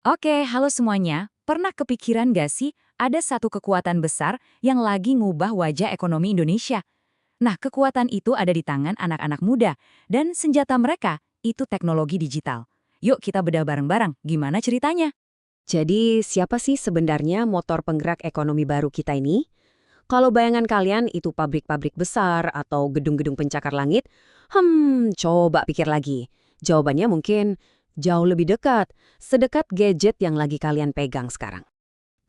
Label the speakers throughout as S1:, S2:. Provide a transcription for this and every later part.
S1: Oke, halo semuanya. Pernah kepikiran gak sih ada satu kekuatan besar yang lagi ngubah wajah ekonomi Indonesia? Nah, kekuatan itu ada di tangan anak-anak muda, dan senjata mereka itu teknologi digital. Yuk kita bedah bareng-bareng, gimana ceritanya?
S2: Jadi, siapa sih sebenarnya motor penggerak ekonomi baru kita ini? Kalau bayangan kalian itu pabrik-pabrik besar atau gedung-gedung pencakar langit, coba pikir lagi. Jawabannya mungkin jauh lebih dekat, sedekat gadget yang lagi kalian pegang sekarang.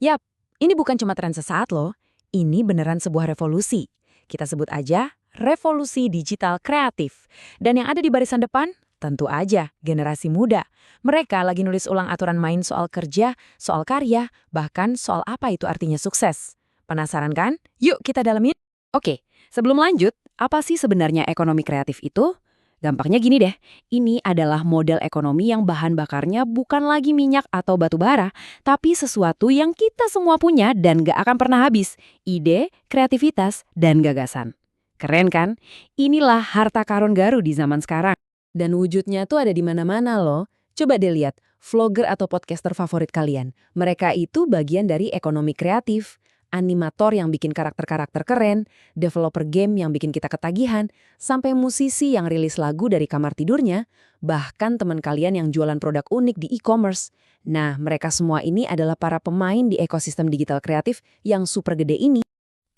S1: Yap, ini bukan cuma tren sesaat loh, ini beneran sebuah revolusi. Kita sebut aja revolusi digital kreatif. Dan yang ada di barisan depan, tentu aja generasi muda. Mereka lagi nulis ulang aturan main soal kerja, soal karya, bahkan soal apa itu artinya sukses. Penasaran kan? Yuk kita dalamin. Oke, sebelum lanjut, apa sih sebenarnya ekonomi kreatif itu? Gampangnya gini deh, ini adalah model ekonomi yang bahan bakarnya bukan lagi minyak atau batu bara, tapi sesuatu yang kita semua punya dan gak akan pernah habis. Ide, kreativitas, dan gagasan. Keren kan? Inilah harta karun Garu di zaman sekarang. Dan wujudnya tuh ada di mana-mana loh. Coba deh lihat, vlogger atau podcaster favorit kalian. Mereka itu bagian dari ekonomi kreatif. Animator yang bikin karakter-karakter keren, developer game yang bikin kita ketagihan, sampai musisi yang rilis lagu dari kamar tidurnya, bahkan teman kalian yang jualan produk unik di e-commerce. Nah, mereka semua ini adalah para pemain di ekosistem digital kreatif yang super gede ini.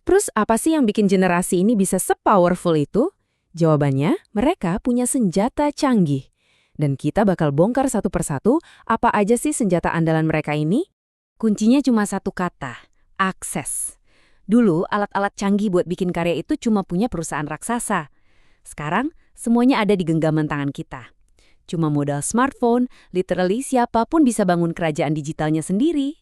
S1: Terus apa sih yang bikin generasi ini bisa se-powerful itu? Jawabannya, mereka punya senjata canggih. Dan kita bakal bongkar satu persatu apa aja sih senjata andalan mereka ini? Kuncinya cuma satu kata, akses. Dulu, alat-alat canggih buat bikin karya itu cuma punya perusahaan raksasa. Sekarang, semuanya ada di genggaman tangan kita. Cuma modal smartphone, literally siapapun bisa bangun kerajaan digitalnya sendiri.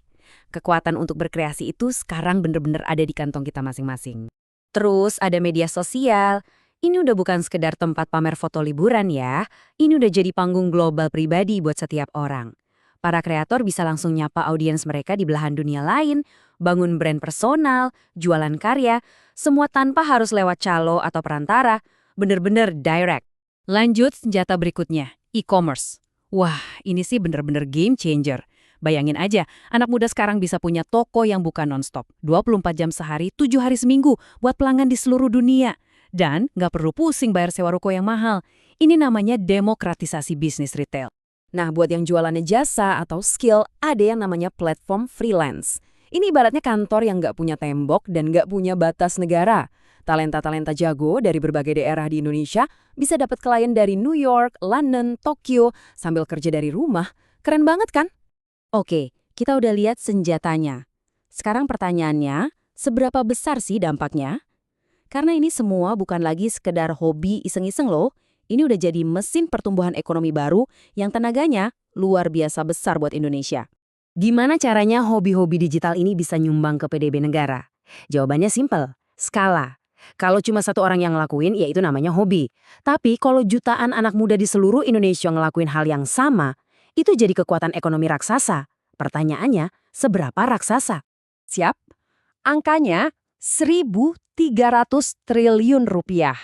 S1: Kekuatan untuk berkreasi itu sekarang bener-bener ada di kantong kita masing-masing. Terus ada media sosial. Ini udah bukan sekedar tempat pamer foto liburan ya. Ini udah jadi panggung global pribadi buat setiap orang. Para kreator bisa langsung nyapa audiens mereka di belahan dunia lain, bangun brand personal, jualan karya, semua tanpa harus lewat calo atau perantara, bener-bener direct. Lanjut senjata berikutnya, e-commerce. Wah, ini sih bener-bener game changer. Bayangin aja, anak muda sekarang bisa punya toko yang buka nonstop, 24 jam sehari, 7 hari seminggu, buat pelanggan di seluruh dunia. Dan nggak perlu pusing bayar sewa ruko yang mahal. Ini namanya demokratisasi bisnis retail. Nah, buat yang jualannya jasa atau skill, ada yang namanya platform freelance. Ini ibaratnya kantor yang nggak punya tembok dan nggak punya batas negara. Talenta-talenta jago dari berbagai daerah di Indonesia bisa dapat klien dari New York, London, Tokyo, sambil kerja dari rumah. Keren banget kan? Oke, kita udah lihat senjatanya. Sekarang pertanyaannya, seberapa besar sih dampaknya? Karena ini semua bukan lagi sekedar hobi iseng-iseng loh. Ini udah jadi mesin pertumbuhan ekonomi baru yang tenaganya luar biasa besar buat Indonesia. Gimana caranya hobi-hobi digital ini bisa nyumbang ke PDB negara? Jawabannya simpel, skala. Kalau cuma satu orang yang ngelakuin, ya itu namanya hobi. Tapi kalau jutaan anak muda di seluruh Indonesia ngelakuin hal yang sama, itu jadi kekuatan ekonomi raksasa. Pertanyaannya, seberapa raksasa? Siap? Angkanya 1.300 triliun rupiah.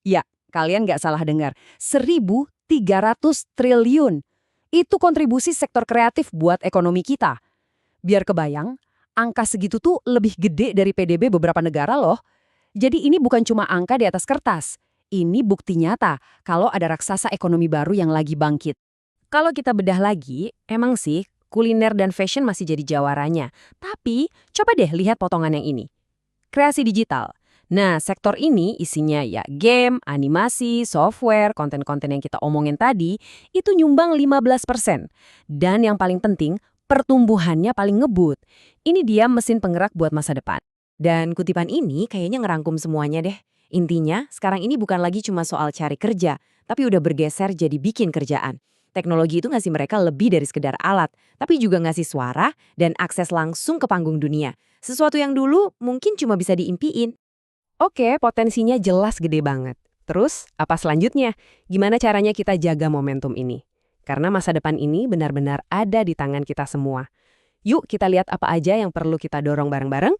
S1: Ya, kalian nggak salah dengar. 1.300 triliun. Itu kontribusi sektor kreatif buat ekonomi kita. Biar kebayang, angka segitu tuh lebih gede dari PDB beberapa negara loh. Jadi ini bukan cuma angka di atas kertas. Ini bukti nyata kalau ada raksasa ekonomi baru yang lagi bangkit. Kalau kita bedah lagi, emang sih kuliner dan fashion masih jadi jawaranya. Tapi coba deh lihat potongan yang ini. Kreasi digital. Nah, sektor ini isinya ya game, animasi, software, konten-konten yang kita omongin tadi, itu nyumbang 15%. Dan yang paling penting, pertumbuhannya paling ngebut. Ini dia mesin penggerak buat masa depan. Dan kutipan ini kayaknya ngerangkum semuanya deh. Intinya, sekarang ini bukan lagi cuma soal cari kerja, tapi udah bergeser jadi bikin kerjaan. Teknologi itu ngasih mereka lebih dari sekedar alat, tapi juga ngasih suara dan akses langsung ke panggung dunia. Sesuatu yang dulu mungkin cuma bisa diimpiin. Oke, potensinya jelas gede banget. Terus, apa selanjutnya? Gimana caranya kita jaga momentum ini? Karena masa depan ini benar-benar ada di tangan kita semua. Yuk kita lihat apa aja yang perlu kita dorong bareng-bareng.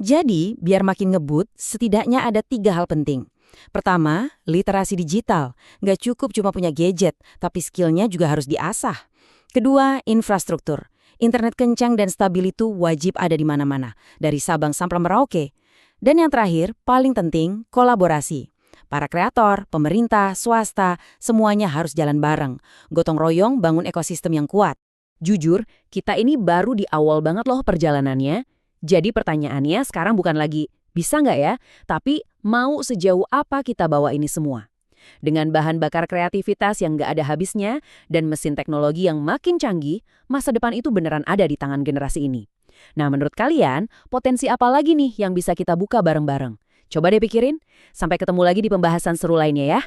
S1: Jadi, biar makin ngebut, setidaknya ada 3 hal penting. Pertama, literasi digital. Nggak cukup cuma punya gadget, tapi skillnya juga harus diasah. Kedua, infrastruktur. Internet kencang dan stabil itu wajib ada di mana-mana, dari Sabang sampai Merauke. Dan yang terakhir, paling penting, kolaborasi. Para kreator, pemerintah, swasta, semuanya harus jalan bareng. Gotong royong bangun ekosistem yang kuat.
S2: Jujur, kita ini baru di awal banget loh perjalanannya. Jadi pertanyaannya sekarang bukan lagi bisa nggak ya, tapi mau sejauh apa kita bawa ini semua. Dengan bahan bakar kreativitas yang nggak ada habisnya dan mesin teknologi yang makin canggih, masa depan itu beneran ada di tangan generasi ini. Nah, menurut kalian, potensi apa lagi nih yang bisa kita buka bareng-bareng? Coba deh pikirin. Sampai ketemu lagi di pembahasan seru lainnya ya.